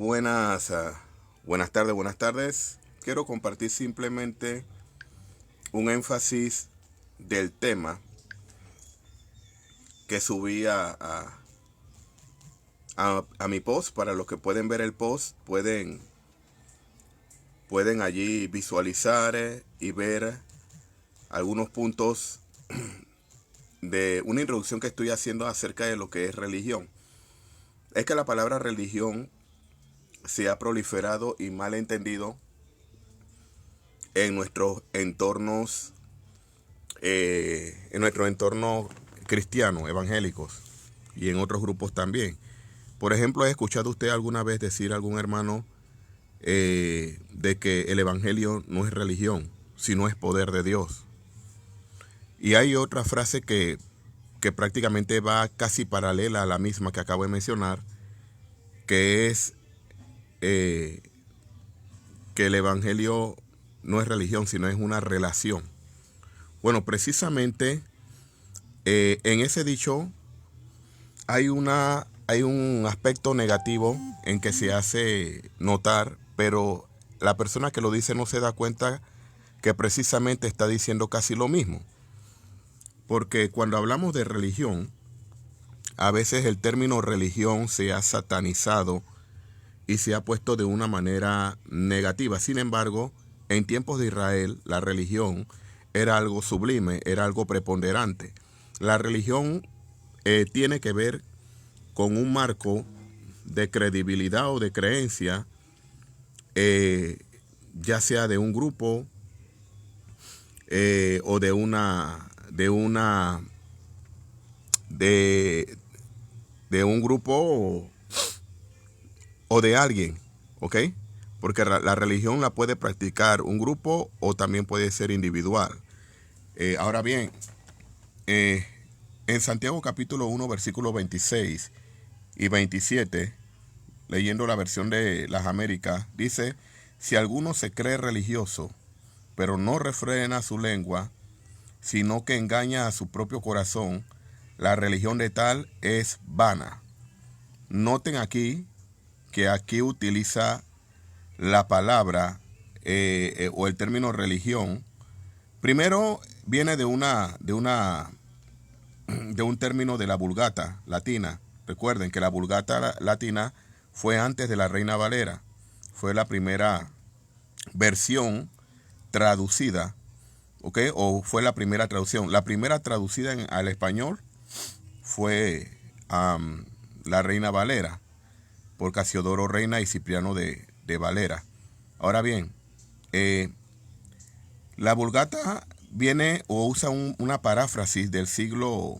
Buenas, buenas tardes, buenas tardes. Quiero compartir simplemente un énfasis del tema que subí a mi post. Para los que pueden ver el post, pueden allí visualizar y ver algunos puntos de una introducción que estoy haciendo acerca de lo que es religión. Es que la palabra religión se ha proliferado y mal entendido en nuestros entornos, cristianos, evangélicos y en otros grupos también. Por ejemplo, ¿ha escuchado usted alguna vez decir a algún hermano de que el evangelio no es religión, sino es poder de Dios? Y hay otra frase que prácticamente va casi paralela a la misma que acabo de mencionar, que es que el evangelio no es religión, sino es una relación. Bueno, precisamente en ese dicho hay un aspecto negativo en que se hace notar, pero la persona que lo dice no se da cuenta que precisamente está diciendo casi lo mismo. Porque cuando hablamos de religión, a veces el término religión se ha satanizado y se ha puesto de una manera negativa. Sin embargo, en tiempos de Israel, la religión era algo sublime, era algo preponderante. La religión tiene que ver con un marco de credibilidad o de creencia, ya sea de un grupo o de un grupo o de alguien, ¿ok? Porque la religión la puede practicar un grupo o también puede ser individual. Ahora bien, en Santiago capítulo 1, versículos 26 y 27, leyendo la versión de las Américas, dice: si alguno se cree religioso, pero no refrena su lengua, sino que engaña a su propio corazón, la religión de tal es vana. Noten aquí que aquí utiliza la palabra o el término religión. Primero viene de un término de la Vulgata latina. Recuerden que la Vulgata latina fue antes de la Reina Valera. Fue la primera versión traducida, ¿ok? O fue la primera traducción. La primera traducida al español fue la Reina Valera, por Casiodoro Reina y Cipriano de Valera. Ahora bien, la Vulgata viene o usa una paráfrasis del siglo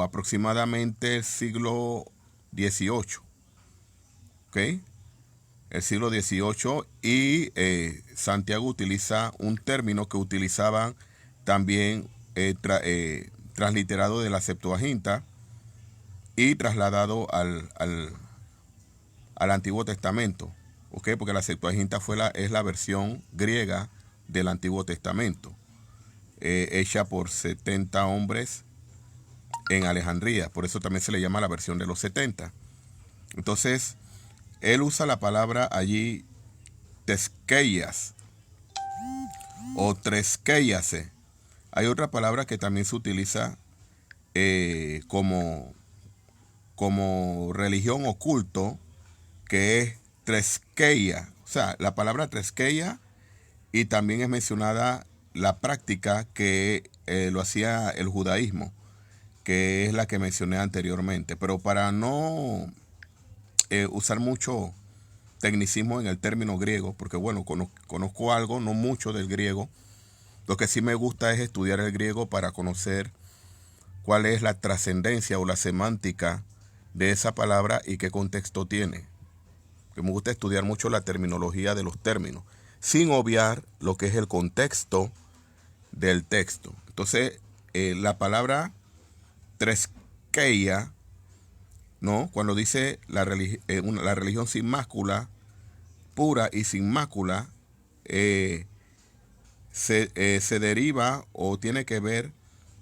aproximadamente el siglo XVIII, ¿ok? El siglo XVIII, y Santiago utiliza un término que utilizaban también transliterado de la Septuaginta y trasladado al Antiguo Testamento, ¿ok? Porque la Septuaginta es la versión griega del Antiguo Testamento, hecha por 70 hombres en Alejandría. Por eso también se le llama la versión de los 70. Entonces, él usa la palabra allí tesqueias o tresqueiase. Hay otra palabra que también se utiliza como religión o culto, que es tresqueia. O sea, la palabra tresqueia, y también es mencionada la práctica que lo hacía el judaísmo, que es la que mencioné anteriormente. Pero para no usar mucho tecnicismo en el término griego, porque bueno, conozco algo, no mucho del griego. Lo que sí me gusta es estudiar el griego para conocer cuál es la trascendencia o la semántica de esa palabra y qué contexto tiene. Que me gusta estudiar mucho la terminología de los términos, sin obviar lo que es el contexto del texto. Entonces, la palabra tresqueia, ¿no? Cuando dice la religión sin mácula, pura y sin mácula, se deriva o tiene que ver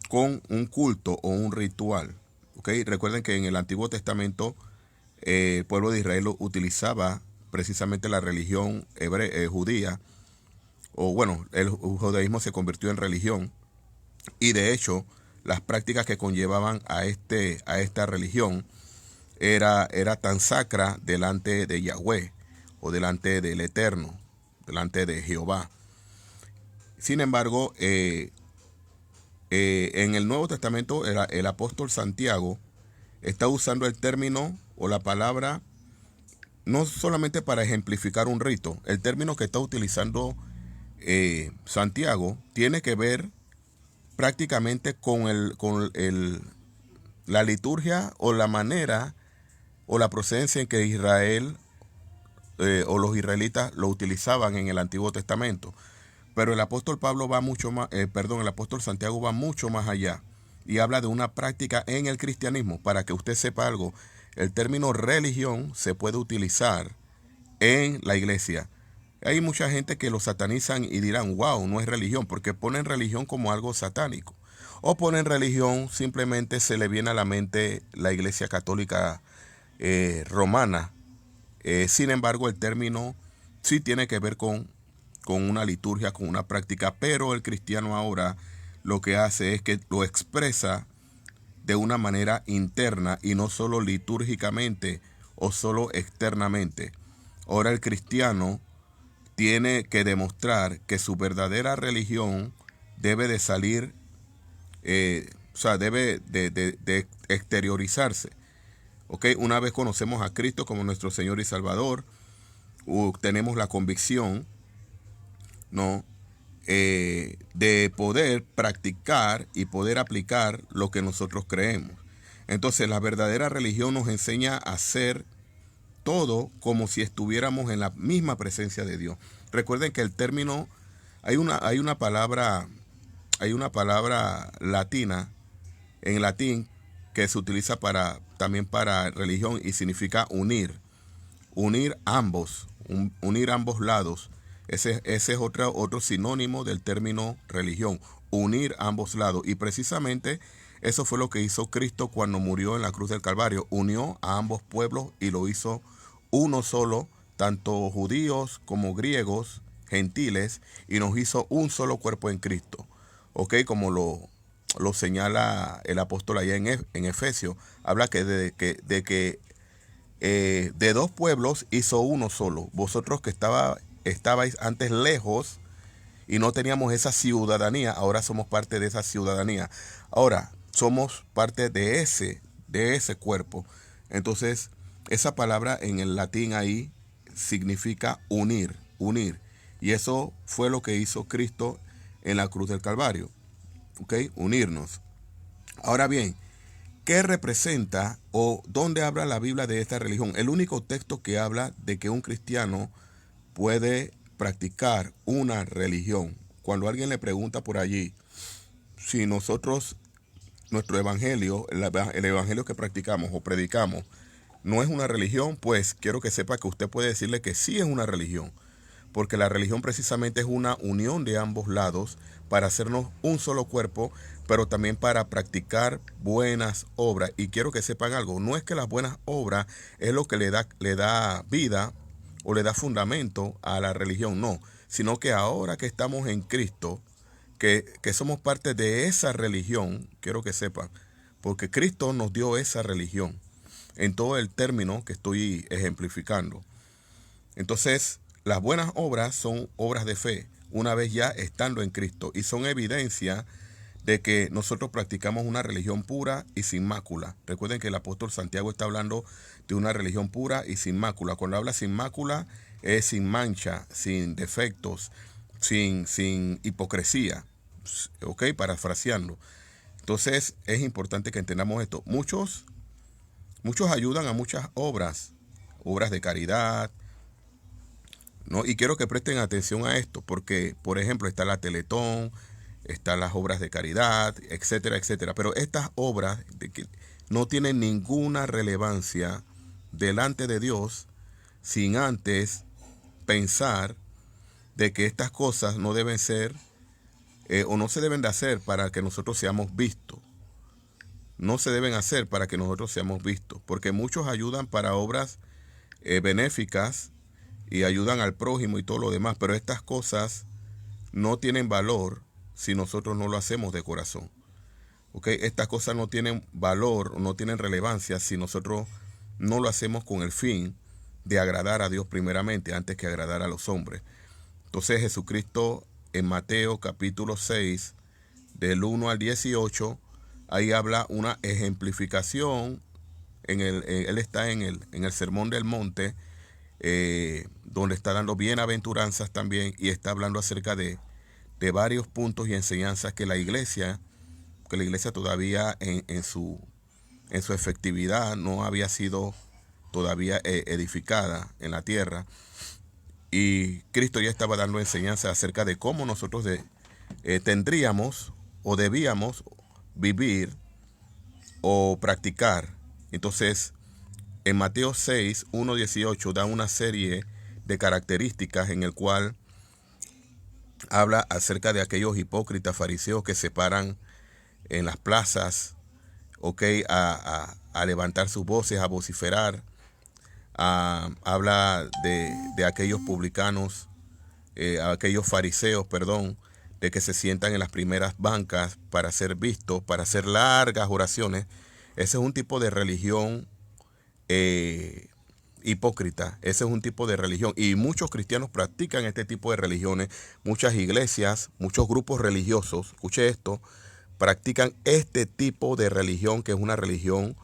con un culto o un ritual. ¿Okay? Recuerden que en el Antiguo Testamento el pueblo de Israel utilizaba precisamente la religión judía, o bueno, el judaísmo se convirtió en religión, y de hecho las prácticas que conllevaban a esta religión era tan sacra delante de Yahweh, o delante del Eterno, delante de Jehová. Sin embargo, en el Nuevo Testamento el apóstol Santiago está usando el término o la palabra no solamente para ejemplificar un rito. El término que está utilizando Santiago tiene que ver prácticamente con la liturgia o la manera o la procedencia en que Israel o los israelitas lo utilizaban en el Antiguo Testamento. Pero el apóstol Pablo va mucho más, el apóstol Santiago va mucho más allá y habla de una práctica en el cristianismo. Para que usted sepa algo, el término religión se puede utilizar en la iglesia. Hay mucha gente que lo satanizan y dirán, wow, no es religión, porque ponen religión como algo satánico. O ponen religión, simplemente se le viene a la mente la iglesia católica romana. Sin embargo, el término sí tiene que ver con una liturgia, con una práctica, pero el cristiano ahora lo que hace es que lo expresa de una manera interna y no solo litúrgicamente o solo externamente. Ahora el cristiano tiene que demostrar que su verdadera religión debe de salir, debe de exteriorizarse. ¿Okay? Una vez conocemos a Cristo como nuestro Señor y Salvador, tenemos la convicción, ¿no? De poder practicar y poder aplicar lo que nosotros creemos. Entonces la verdadera religión nos enseña a hacer todo como si estuviéramos en la misma presencia de Dios. Recuerden que el término, hay una palabra latina, en latín, que se utiliza también para religión y significa unir ambos, unir ambos lados. Ese es otro sinónimo del término religión, unir ambos lados. Y precisamente eso fue lo que hizo Cristo cuando murió en la cruz del Calvario. Unió a ambos pueblos y lo hizo uno solo, tanto judíos como griegos, gentiles, y nos hizo un solo cuerpo en Cristo. ¿Ok? Como lo señala el apóstol allá en Efesios, habla de que de dos pueblos hizo uno solo. Vosotros que estabais antes lejos y no teníamos esa ciudadanía, ahora somos parte de esa ciudadanía. Ahora somos parte de ese cuerpo. Entonces, esa palabra en el latín ahí significa unir. Y eso fue lo que hizo Cristo en la cruz del Calvario. ¿Ok? Unirnos. Ahora bien, ¿qué representa o dónde habla la Biblia de esta religión? El único texto que habla de que un cristiano puede practicar una religión. Cuando alguien le pregunta por allí si nuestro evangelio, el evangelio que practicamos o predicamos, no es una religión, pues quiero que sepa que usted puede decirle que sí es una religión. Porque la religión precisamente es una unión de ambos lados para hacernos un solo cuerpo, pero también para practicar buenas obras. Y quiero que sepan algo, no es que las buenas obras es lo que le da vida o le da fundamento a la religión, no, sino que ahora que estamos en Cristo, que somos parte de esa religión, quiero que sepan, porque Cristo nos dio esa religión, en todo el término que estoy ejemplificando. Entonces, las buenas obras son obras de fe, una vez ya estando en Cristo, y son evidencia de que nosotros practicamos una religión pura y sin mácula. Recuerden que el apóstol Santiago está hablando de una religión pura y sin mácula. Cuando habla sin mácula, es sin mancha, sin defectos, sin hipocresía. ¿Ok? Parafraseando. Entonces, es importante que entendamos esto. Muchos ayudan a muchas obras de caridad, ¿no? Y quiero que presten atención a esto, porque, por ejemplo, está la Teletón, están las obras de caridad, etcétera, etcétera. Pero estas obras que no tienen ninguna relevancia delante de Dios sin antes pensar de que estas cosas no deben ser o no se deben de hacer para que nosotros seamos vistos. no se deben hacer para que nosotros seamos vistos, porque muchos ayudan para obras benéficas y ayudan al prójimo y todo lo demás, pero estas cosas no tienen valor si nosotros no lo hacemos de corazón. ¿Okay? Estas cosas no tienen valor, no tienen relevancia si nosotros no lo hacemos con el fin de agradar a Dios primeramente, antes que agradar a los hombres. Entonces Jesucristo en Mateo capítulo 6, del 1 al 18, ahí habla una ejemplificación. Él está en el Sermón del Monte, donde está dando bienaventuranzas también, y está hablando acerca de varios puntos y enseñanzas que la iglesia todavía en su efectividad no había sido todavía edificada en la tierra. Y Cristo ya estaba dando enseñanzas acerca de cómo nosotros tendríamos o debíamos vivir o practicar. Entonces, en Mateo 6, 1, 18 da una serie de características en el cual habla acerca de aquellos hipócritas fariseos que se paran en las plazas, a levantar sus voces, a vociferar. Habla de aquellos publicanos, aquellos fariseos, de que se sientan en las primeras bancas para ser vistos, para hacer largas oraciones. Ese es un tipo de religión hipócrita. Ese es un tipo de religión. Y muchos cristianos practican este tipo de religiones. Muchas iglesias, muchos grupos religiosos, escuche esto, practican este tipo de religión, que es una religión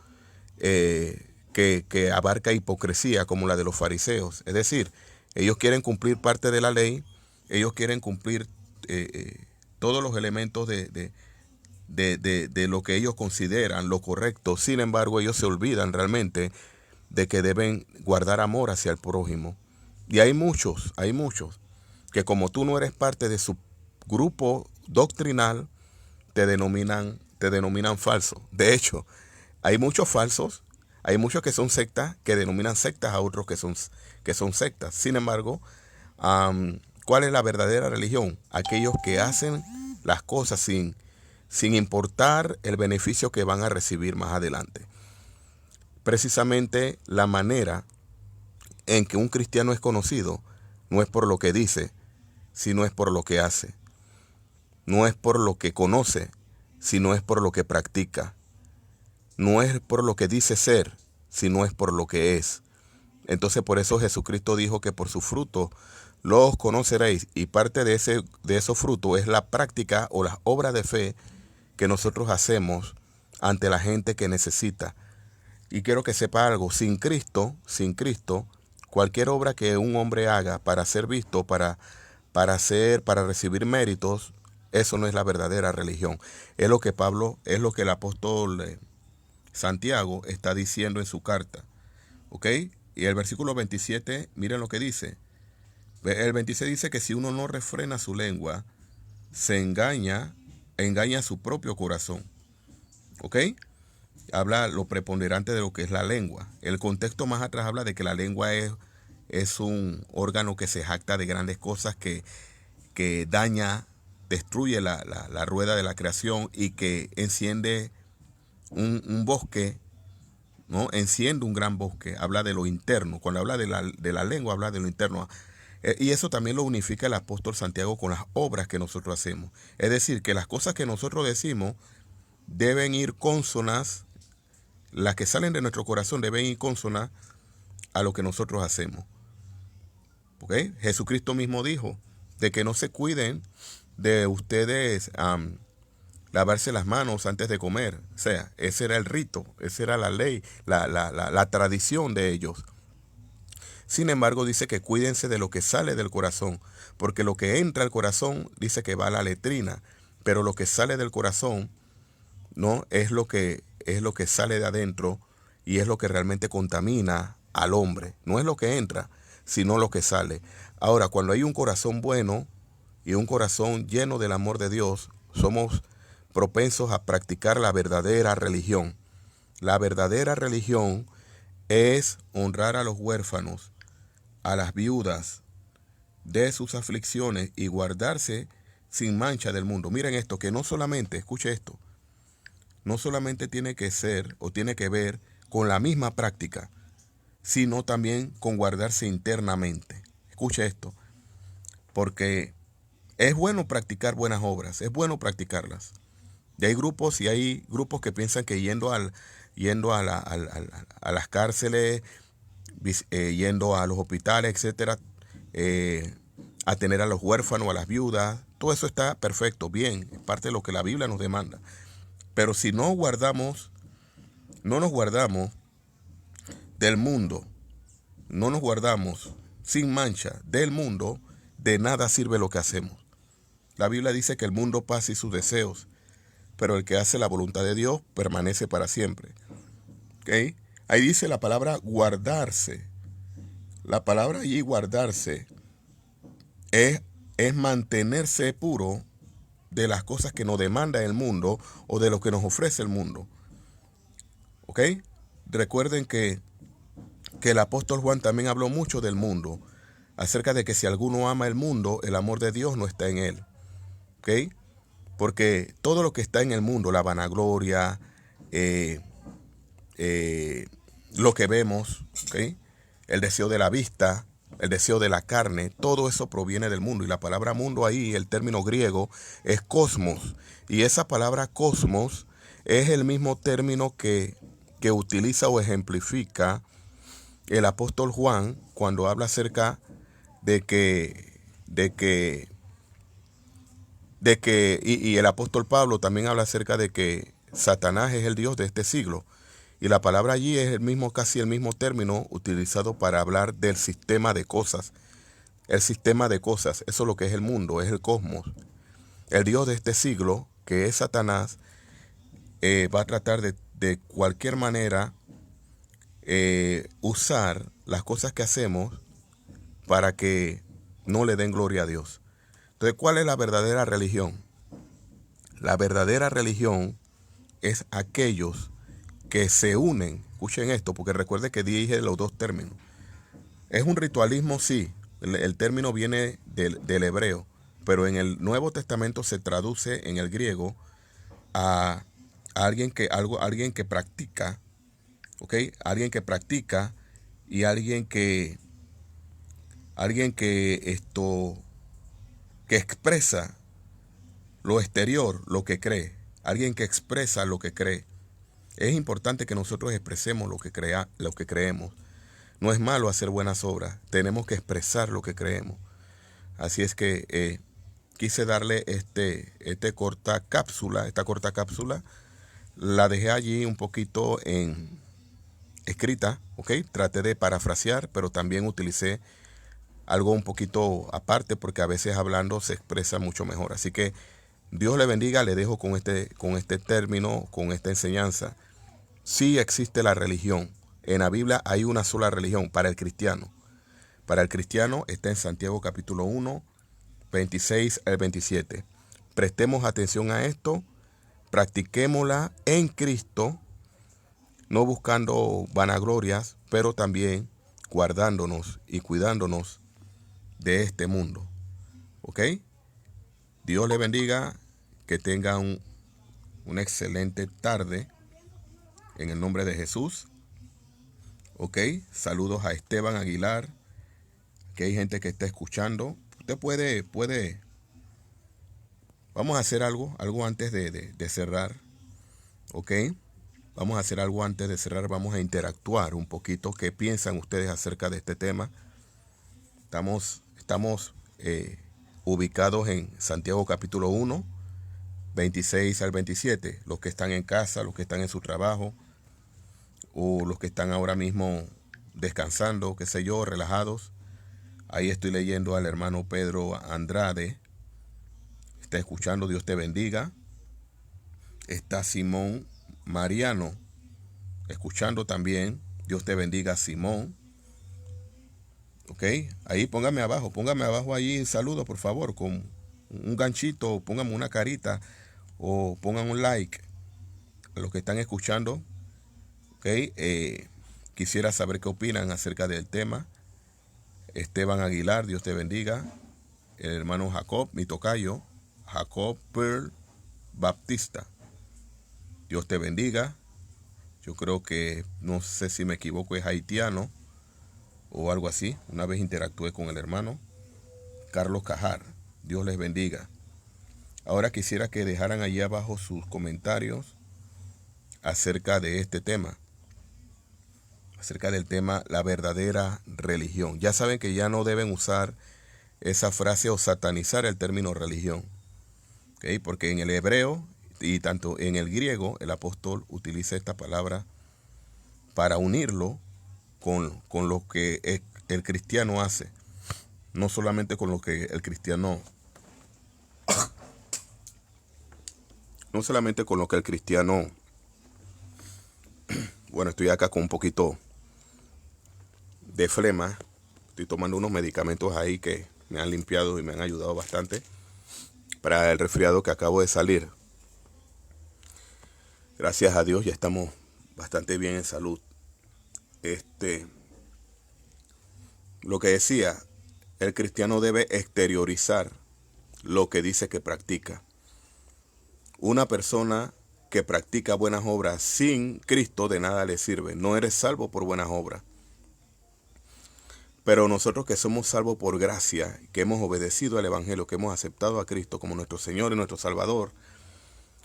que abarca hipocresía, como la de los fariseos. Es decir, ellos quieren cumplir parte de la ley, ellos quieren cumplir todos los elementos de lo que ellos consideran lo correcto. Sin embargo, ellos se olvidan realmente de que deben guardar amor hacia el prójimo. Y hay muchos que, como tú no eres parte de su grupo doctrinal, te denominan falso. De hecho, hay muchos falsos, hay muchos que son sectas, que denominan sectas a otros que son sectas. Sin embargo, ¿cuál es la verdadera religión? Aquellos que hacen las cosas sin importar el beneficio que van a recibir más adelante. Precisamente la manera en que un cristiano es conocido no es por lo que dice, sino es por lo que hace. No es por lo que conoce, sino es por lo que practica. No es por lo que dice ser, sino es por lo que es. Entonces, por eso Jesucristo dijo que por su fruto los conoceréis, y parte de esos frutos es la práctica o las obras de fe que nosotros hacemos ante la gente que necesita. Y quiero que sepa algo: sin Cristo, cualquier obra que un hombre haga para ser visto, para recibir méritos, eso no es la verdadera religión. Es lo que el apóstol Santiago está diciendo en su carta. ¿Ok? Y el versículo 27, miren lo que dice. El 26 dice que si uno no refrena su lengua, se engaña su propio corazón. ¿Ok? Habla lo preponderante de lo que es la lengua. El contexto más atrás habla de que la lengua es un órgano que se jacta de grandes cosas, que daña, destruye la rueda de la creación, y que enciende un bosque, ¿no? Enciende un gran bosque. Habla de lo interno. Cuando habla de la lengua, habla de lo interno. Y eso también lo unifica el apóstol Santiago con las obras que nosotros hacemos. Es decir, que las cosas que nosotros decimos deben ir consonas, las que salen de nuestro corazón deben ir consonas a lo que nosotros hacemos. ¿Ok? Jesucristo mismo dijo de que no se cuiden de ustedes lavarse las manos antes de comer. O sea, ese era el rito, esa era la ley, la tradición de ellos. Sin embargo, dice que cuídense de lo que sale del corazón, porque lo que entra al corazón dice que va a la letrina, pero lo que sale del corazón no es lo que sale de adentro, y es lo que realmente contamina al hombre. No es lo que entra, sino lo que sale. Ahora, cuando hay un corazón bueno y un corazón lleno del amor de Dios, somos propensos a practicar la verdadera religión. La verdadera religión es honrar a los huérfanos, a las viudas de sus aflicciones, y guardarse sin mancha del mundo. Miren esto, que no solamente, escuche esto, no solamente tiene que ser o tiene que ver con la misma práctica, sino también con guardarse internamente. Escucha esto, porque es bueno practicar buenas obras, es bueno practicarlas. Y hay grupos que piensan que yendo a las cárceles, yendo a los hospitales, etcétera, atender a los huérfanos, a las viudas, todo eso está perfecto, bien, es parte de lo que la Biblia nos demanda. Pero si no nos guardamos del mundo, no nos guardamos sin mancha del mundo, de nada sirve lo que hacemos. La Biblia dice que el mundo pasa y sus deseos, pero el que hace la voluntad de Dios permanece para siempre. ¿Okay? Ahí dice la palabra guardarse. La palabra allí guardarse es mantenerse puro de las cosas que nos demanda el mundo o de lo que nos ofrece el mundo. ¿Ok? Recuerden que el apóstol Juan también habló mucho del mundo, acerca de que si alguno ama el mundo, el amor de Dios no está en él. ¿Ok? Porque todo lo que está en el mundo, la vanagloria, lo que vemos, ¿okay? El deseo de la vista, el deseo de la carne, todo eso proviene del mundo. Y la palabra mundo ahí, el término griego, es cosmos. Y esa palabra cosmos es el mismo término que utiliza o ejemplifica el apóstol Juan cuando habla acerca y el apóstol Pablo también habla acerca de que Satanás es el Dios de este siglo. Y la palabra allí es casi el mismo término utilizado para hablar del sistema de cosas. El sistema de cosas, eso es lo que es el mundo, es el cosmos. El Dios de este siglo, que es Satanás, va a tratar de cualquier manera usar las cosas que hacemos para que no le den gloria a Dios. Entonces, ¿cuál es la verdadera religión? La verdadera religión es aquellos que se unen. Escuchen esto, porque recuerde que dije los dos términos. Es un ritualismo, sí. El término viene del hebreo, pero en el Nuevo Testamento se traduce en el griego a alguien que practica, ¿ok? Alguien que practica y que expresa lo exterior, lo que cree. Alguien que expresa lo que cree. Es importante que nosotros expresemos lo que creemos. No es malo hacer buenas obras, tenemos que expresar lo que creemos. Así es que quise darle esta corta cápsula, la dejé allí un poquito escrita, ¿ok? Traté de parafrasear, pero también utilicé algo un poquito aparte porque a veces hablando se expresa mucho mejor. Así que Dios le bendiga, le dejo con este término, con esta enseñanza. Sí existe la religión. En la Biblia hay una sola religión para el cristiano. Para el cristiano está en Santiago capítulo 1, 26 al 27. Prestemos atención a esto, practiquémosla en Cristo, no buscando vanaglorias, pero también guardándonos y cuidándonos de este mundo. ¿Ok? Dios le bendiga, que tenga una excelente tarde en el nombre de Jesús. Ok, saludos a Esteban Aguilar, que hay gente que está escuchando. Usted puede, vamos a hacer algo antes de cerrar. Ok, vamos a hacer algo antes de cerrar, vamos a interactuar un poquito. ¿Qué piensan ustedes acerca de este tema? Estamos ubicados en Santiago capítulo 1, 26 al 27. Los que están en casa, los que están en su trabajo, o los que están ahora mismo descansando, qué sé yo, relajados. Ahí estoy leyendo al hermano Pedro Andrade. Está escuchando, Dios te bendiga. Está Simón Mariano escuchando también. Dios te bendiga, Simón. Ok, ahí póngame abajo ahí un saludo, por favor, con un ganchito, póngame una carita o pongan un like a los que están escuchando. Ok, quisiera saber qué opinan acerca del tema. Esteban Aguilar, Dios te bendiga. El hermano Jacob, mi tocayo, Jacob Pearl Baptista. Dios te bendiga. Yo creo que, no sé si me equivoco, es haitiano o algo así. Una vez interactué con el hermano Carlos Cajar. Dios les bendiga. Ahora quisiera que dejaran allí abajo sus comentarios acerca de este tema. Acerca del tema la verdadera religión. Ya saben que ya no deben usar esa frase o satanizar el término religión. ¿Okay? Porque en el hebreo y tanto en el griego el apóstol utiliza esta palabra para unirlo con lo que el cristiano hace. No solamente con lo que el cristiano... No solamente con lo que el cristiano... Bueno, estoy acá con un poquito de flema. Estoy tomando unos medicamentos ahí que me han limpiado y me han ayudado bastante para el resfriado que acabo de salir. Gracias a Dios ya estamos bastante bien en salud. Lo que decía, el cristiano debe exteriorizar lo que dice que practica. Una persona que practica buenas obras sin Cristo de nada le sirve. No eres salvo por buenas obras. Pero nosotros que somos salvos por gracia, que hemos obedecido al Evangelio, que hemos aceptado a Cristo como nuestro Señor y nuestro Salvador,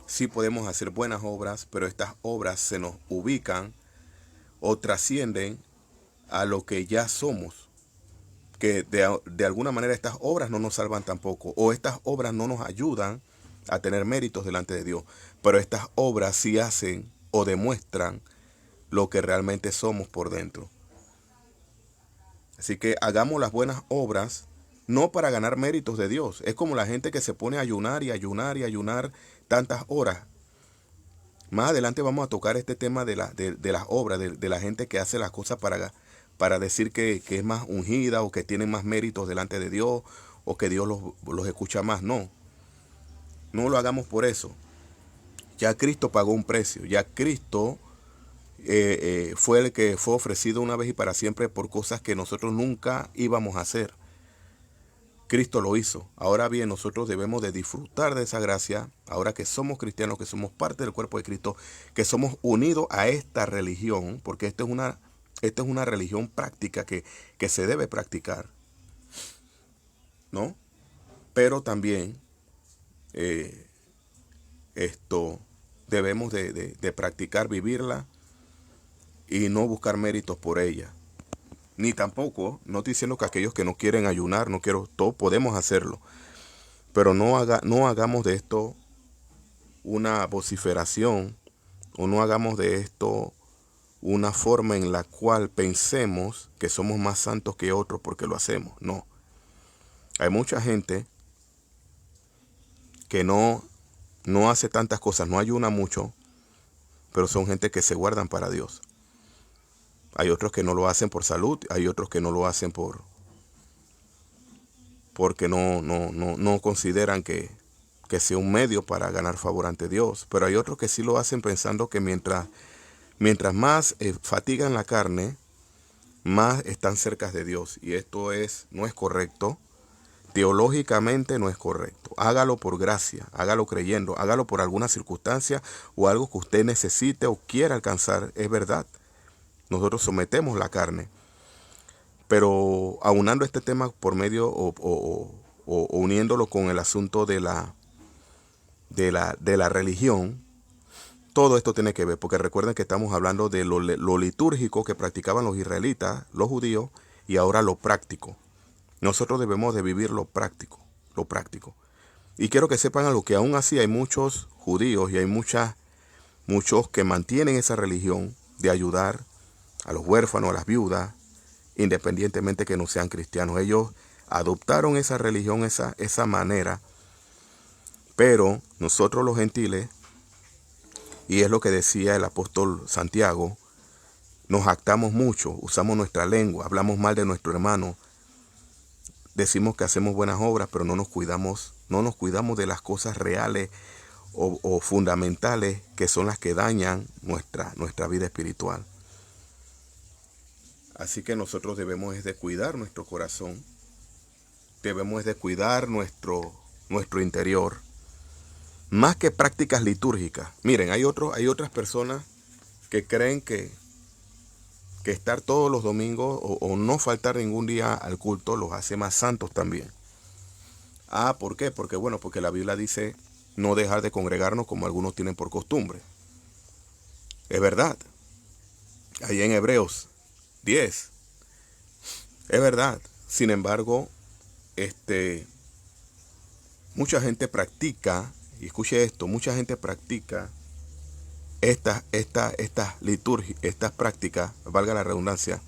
sí podemos hacer buenas obras, pero estas obras se nos ubican o trascienden a lo que ya somos. Que de alguna manera estas obras no nos salvan tampoco, o estas obras no nos ayudan a tener méritos delante de Dios, pero estas obras sí hacen o demuestran lo que realmente somos por dentro. Así que hagamos las buenas obras no para ganar méritos de Dios. Es como la gente que se pone a ayunar y ayunar y ayunar tantas horas. Más adelante vamos a tocar este tema de las obras, de la gente que hace las cosas para decir que es más ungida o que tiene más méritos delante de Dios o que Dios los escucha más. No, no lo hagamos por eso. Ya Cristo pagó un precio, ya Cristo fue el que fue ofrecido una vez y para siempre por cosas que nosotros nunca íbamos a hacer. Cristo lo hizo. Ahora bien, nosotros debemos de disfrutar de esa gracia, ahora que somos cristianos, que somos parte del cuerpo de Cristo, que somos unidos a esta religión, porque esta es una religión práctica que se debe practicar, ¿no? Pero también debemos de practicar, vivirla y no buscar méritos por ella. Ni tampoco, no estoy diciendo que aquellos que no quieren ayunar, todos podemos hacerlo. Pero no hagamos de esto una vociferación o no hagamos de esto una forma en la cual pensemos que somos más santos que otros porque lo hacemos. No. Hay mucha gente que no hace tantas cosas, no ayuna mucho, pero son gente que se guardan para Dios. Hay otros que no lo hacen por salud, hay otros que no lo hacen porque no consideran que sea un medio para ganar favor ante Dios. Pero hay otros que sí lo hacen pensando que mientras más fatigan la carne, más están cerca de Dios. Y esto no es correcto. Teológicamente no es correcto. Hágalo por gracia, hágalo creyendo, hágalo por alguna circunstancia o algo que usted necesite o quiera alcanzar. Es verdad. Nosotros sometemos la carne. Pero aunando este tema por medio o uniéndolo con el asunto de la religión, todo esto tiene que ver, porque recuerden que estamos hablando de lo litúrgico que practicaban los israelitas, los judíos, y ahora lo práctico. Nosotros debemos de vivir lo práctico. Y quiero que sepan algo, que aún así hay muchos judíos y hay muchos que mantienen esa religión de ayudar a los huérfanos, a las viudas, independientemente que no sean cristianos. Ellos adoptaron esa religión, esa manera, pero nosotros los gentiles, y es lo que decía el apóstol Santiago, nos jactamos mucho, usamos nuestra lengua, hablamos mal de nuestro hermano, decimos que hacemos buenas obras, pero no nos cuidamos de las cosas reales o fundamentales que son las que dañan nuestra vida espiritual. Así que nosotros debemos de cuidar nuestro corazón, debemos de cuidar nuestro interior, más que prácticas litúrgicas. Miren, hay otras personas que creen que estar todos los domingos o no faltar ningún día al culto los hace más santos también. ¿Por qué? Porque la Biblia dice no dejar de congregarnos como algunos tienen por costumbre. Es verdad. Ahí en Hebreos 10. Es verdad. Sin embargo, mucha gente practica, y escuche esto, mucha gente practica estas prácticas, valga la redundancia,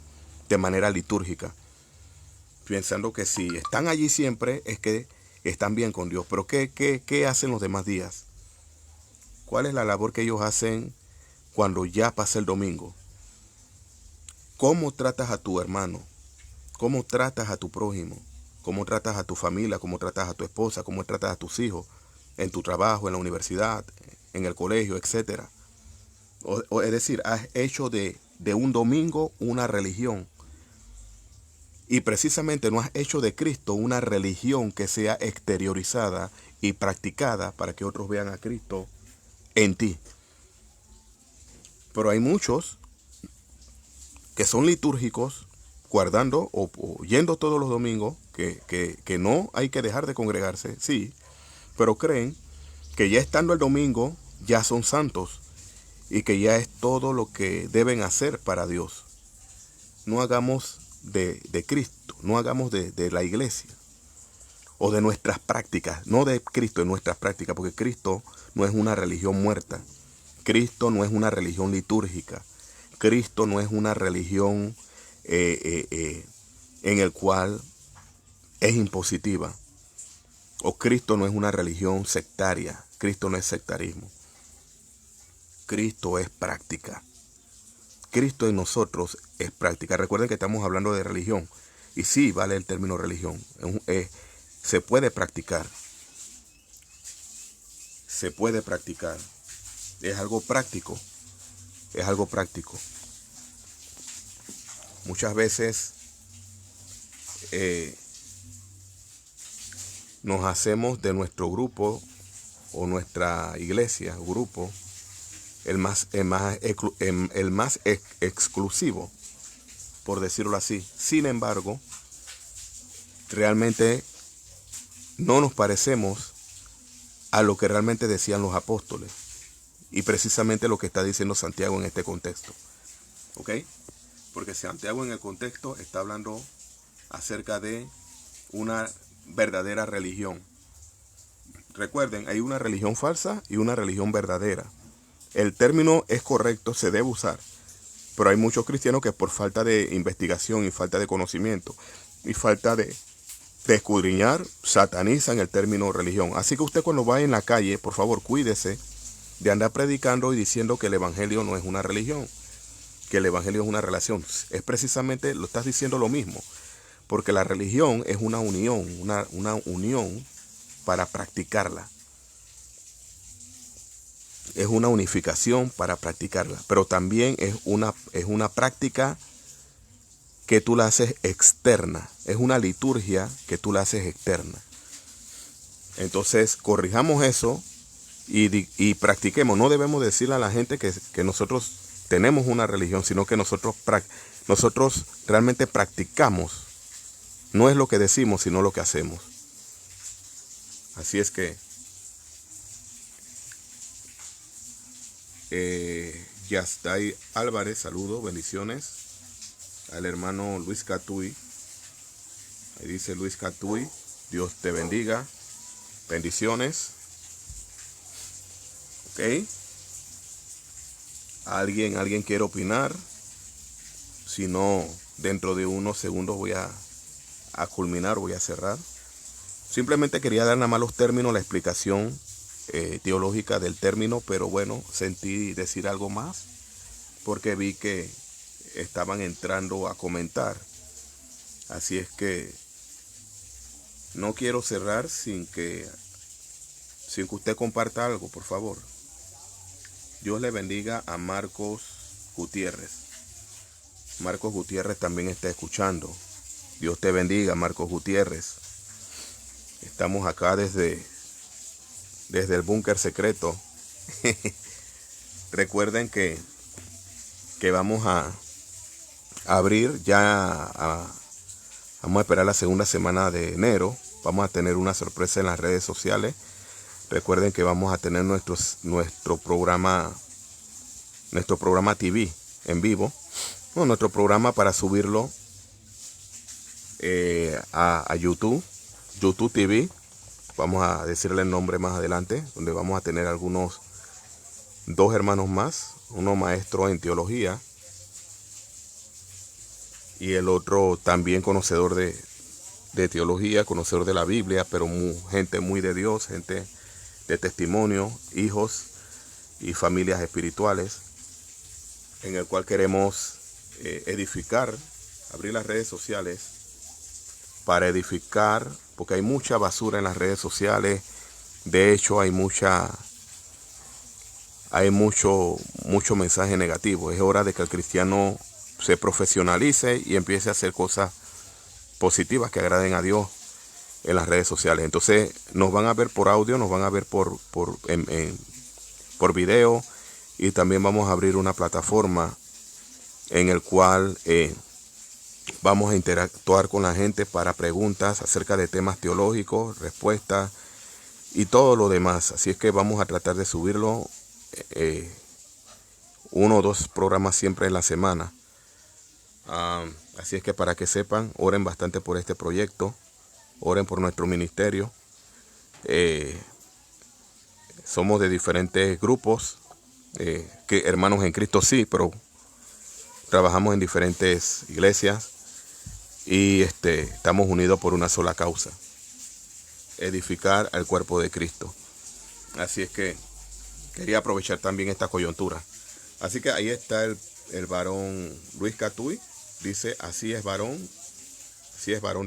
de manera litúrgica, pensando que si están allí siempre es que están bien con Dios. Pero ¿qué hacen los demás días? ¿Cuál es la labor que ellos hacen cuando ya pasa el domingo? ¿Cómo tratas a tu hermano? ¿Cómo tratas a tu prójimo? ¿Cómo tratas a tu familia? ¿Cómo tratas a tu esposa? ¿Cómo tratas a tus hijos? En tu trabajo, en la universidad, en el colegio, etcétera. Es decir, has hecho de un domingo una religión. Y precisamente no has hecho de Cristo una religión que sea exteriorizada y practicada para que otros vean a Cristo en ti. Pero hay muchos que son litúrgicos, guardando o yendo todos los domingos, que no hay que dejar de congregarse, sí, pero creen que ya estando el domingo ya son santos y que ya es todo lo que deben hacer para Dios. No hagamos de Cristo, no hagamos de la iglesia o de nuestras prácticas, no de Cristo en nuestras prácticas, porque Cristo no es una religión muerta, Cristo no es una religión litúrgica, Cristo no es una religión en el cual es impositiva, o Cristo no es una religión sectaria. Cristo no es sectarismo, Cristo es práctica. Cristo en nosotros es práctica. Recuerden que estamos hablando de religión. Y sí, vale el término religión. Se puede practicar. Se puede practicar. Es algo práctico. Es algo práctico. Muchas veces nos hacemos de nuestro grupo o nuestra iglesia, grupo, el más exclusivo, por decirlo así. Sin embargo, realmente no nos parecemos a lo que realmente decían los apóstoles. Y precisamente lo que está diciendo Santiago en este contexto. ¿Ok? Porque Santiago en el contexto está hablando acerca de una verdadera religión. Recuerden, hay una religión falsa y una religión verdadera. El término es correcto, se debe usar, pero hay muchos cristianos que por falta de investigación y falta de conocimiento y falta de escudriñar, satanizan el término religión. Así que usted cuando va en la calle, por favor, cuídese de andar predicando y diciendo que el evangelio no es una religión, que el evangelio es una relación. Es precisamente, lo estás diciendo lo mismo, porque la religión es una unión, una unión para practicarla. Es una unificación para practicarla, pero también es una práctica que tú la haces externa, es una liturgia que tú la haces externa. Entonces, corrijamos eso y practiquemos. No debemos decirle a la gente que nosotros tenemos una religión, sino que nosotros realmente practicamos. No es lo que decimos, sino lo que hacemos. Así es que Yastay Álvarez, saludos, bendiciones. Al hermano Luis Catuy. Ahí dice Luis Catuy, Dios te bendiga. Bendiciones. Ok. ¿Alguien quiere opinar? Si no, dentro de unos segundos voy a culminar, voy a cerrar. Simplemente quería dar nada más los términos, la explicación teológica del término, pero bueno, sentí decir algo más porque vi que estaban entrando a comentar. Así es que no quiero cerrar sin que usted comparta algo, por favor. Dios le bendiga a Marcos Gutiérrez. Marcos Gutiérrez también está escuchando. Dios te bendiga, Marcos Gutiérrez. Estamos acá desde desde el búnker secreto. Recuerden que vamos a abrir vamos a esperar la segunda semana de enero. Vamos a tener una sorpresa en las redes sociales. Recuerden que vamos a tener nuestro programa TV en vivo. Nuestro programa para subirlo a YouTube TV. Vamos a decirle el nombre más adelante, donde vamos a tener dos hermanos más, uno maestro en teología y el otro también conocedor de teología, conocedor de la Biblia, pero gente muy de Dios, gente de testimonio, hijos y familias espirituales, en el cual queremos edificar, abrir las redes sociales para edificar, porque hay mucha basura en las redes sociales. De hecho, hay mucho mensaje negativo. Es hora de que el cristiano se profesionalice y empiece a hacer cosas positivas que agraden a Dios en las redes sociales. Entonces nos van a ver por audio, nos van a ver por video, y también vamos a abrir una plataforma en el cual vamos a interactuar con la gente para preguntas acerca de temas teológicos, respuestas y todo lo demás. Así es que vamos a tratar de subirlo 1 o 2 programas siempre en la semana. Así es que para que sepan, oren bastante por este proyecto, oren por nuestro ministerio. Somos de diferentes grupos, que hermanos en Cristo sí, pero trabajamos en diferentes iglesias y estamos unidos por una sola causa: edificar al cuerpo de Cristo. Así es que quería aprovechar también esta coyuntura. Así que ahí está el varón Luis Catuy. Dice: así es varón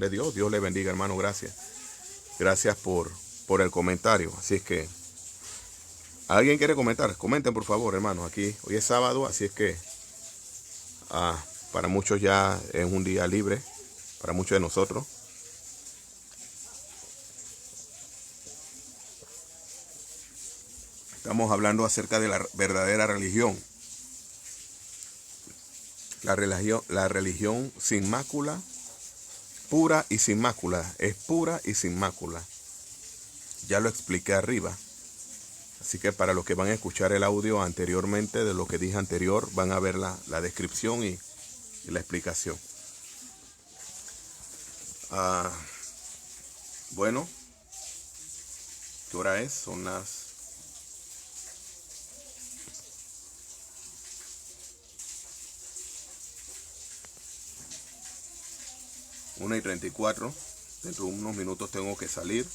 de Dios. Dios le bendiga, hermano. Gracias por el comentario. Así es que, ¿alguien quiere comentar? Comenten, por favor, hermanos. Aquí hoy es sábado, así es que para muchos ya es un día libre, para muchos de nosotros. Estamos hablando acerca de la verdadera religión. La religión sin mácula, pura y sin mácula. Es pura y sin mácula. Ya lo expliqué arriba. Así que para los que van a escuchar el audio anteriormente, de lo que dije anterior, van a ver la descripción y la explicación. Bueno, ¿qué hora es? Son las 1:34. Dentro de unos minutos tengo que salir.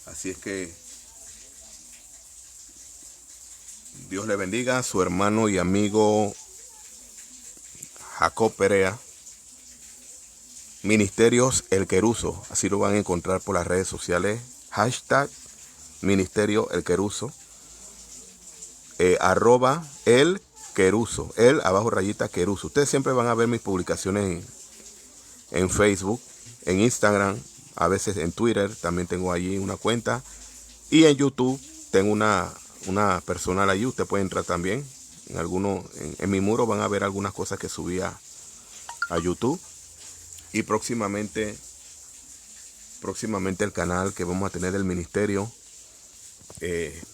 Así es que Dios le bendiga. Su hermano y amigo Jacob Perea, Ministerios El Queruso. Así lo van a encontrar por las redes sociales. Hashtag Ministerio El Queruso. @El Queruso. El _ Queruso. Ustedes siempre van a ver mis publicaciones en Facebook, en Instagram, a veces en Twitter. También tengo allí una cuenta. Y en YouTube tengo una personal allí. Usted puede entrar también. En mi muro van a ver algunas cosas que subí a YouTube. Y próximamente el canal que vamos a tener del ministerio,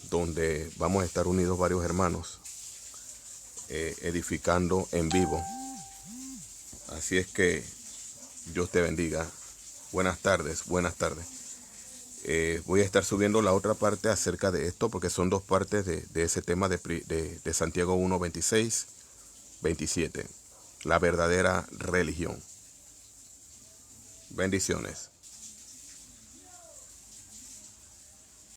donde vamos a estar unidos varios hermanos, edificando en vivo. Así es que Dios te bendiga. Buenas tardes. Voy a estar subiendo la otra parte acerca de esto, porque son 2 partes de ese tema de Santiago 1:26, 27. La verdadera religión. Bendiciones.